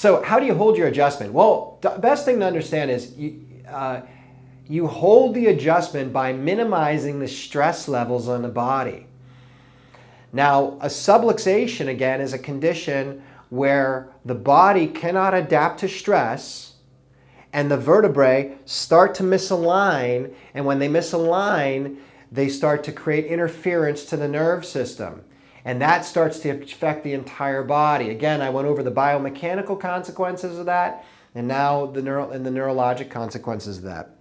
So how do you hold your adjustment? Well, the best thing to understand is you hold the adjustment by minimizing the stress levels on the body. Now, a subluxation, again, is a condition where the body cannot adapt to stress and the vertebrae start to misalign, and when they misalign, they start to create interference to the nerve system. And that starts to affect the entire body. Again, I went over the biomechanical consequences of that, and now the neurologic consequences of that.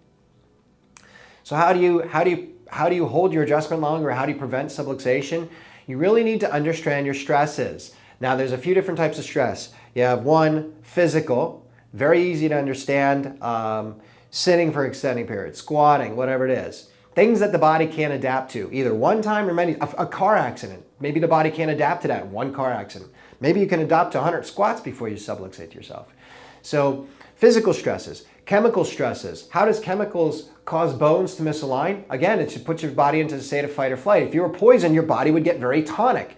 So how do you hold your adjustment longer? How do you prevent subluxation? You really need to understand your stresses. Now, there's a few different types of stress. You have one, physical, very easy to understand, sitting for extended periods, squatting, whatever it is. Things that the body can't adapt to, either one time or many. A car accident, maybe the body can't adapt to that, one car accident. Maybe you can adapt to 100 squats before you subluxate yourself. So physical stresses, chemical stresses. How does chemicals cause bones to misalign? Again, it should put your body into a state of fight or flight. If you were poisoned, your body would get very tonic.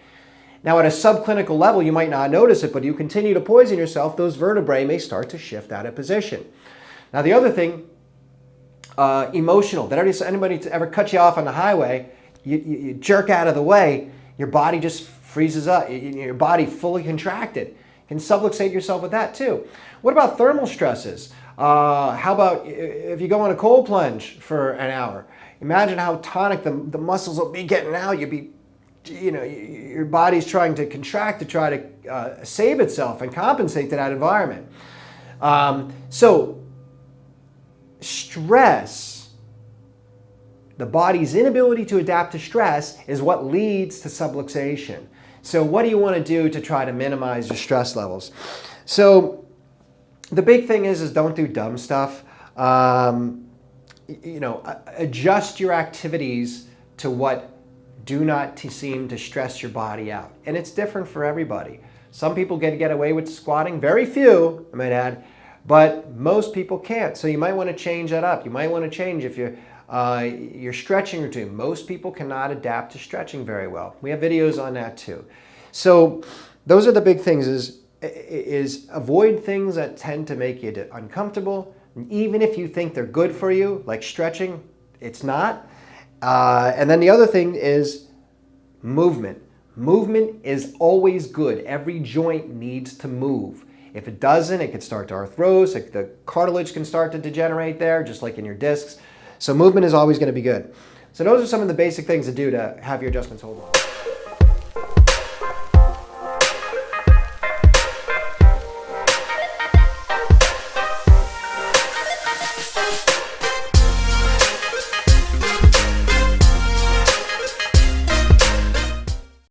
Now, at a subclinical level, you might not notice it, but you continue to poison yourself, those vertebrae may start to shift out of position. Now, the other thing, emotional. Did anybody ever cut you off on the highway? You jerk out of the way, your body just freezes up, your body fully contracted. You can subluxate yourself with that too. What about thermal stresses? How about if you go on a cold plunge for an hour? Imagine how tonic the muscles will be getting out. You'll be, your body's trying to contract to try to save itself and compensate to that environment. So stress, the body's inability to adapt to stress is what leads to subluxation. So what do you want to do to try to minimize your stress levels? So the big thing is don't do dumb stuff. Adjust your activities to what do not seem to stress your body out. And it's different for everybody. Some people get away with squatting, very few, I might add, but most people can't. So you might want to change that up. You might want to change if your stretching routine. Most people cannot adapt to stretching very well. We have videos on that too. So those are the big things, is avoid things that tend to make you uncomfortable. And even if you think they're good for you, like stretching, it's not. And then the other thing is movement. Movement is always good. Every joint needs to move. If it doesn't, it could start to arthrose. The cartilage can start to degenerate there, just like in your discs. So movement is always going to be good. So those are some of the basic things to do to have your adjustments hold on.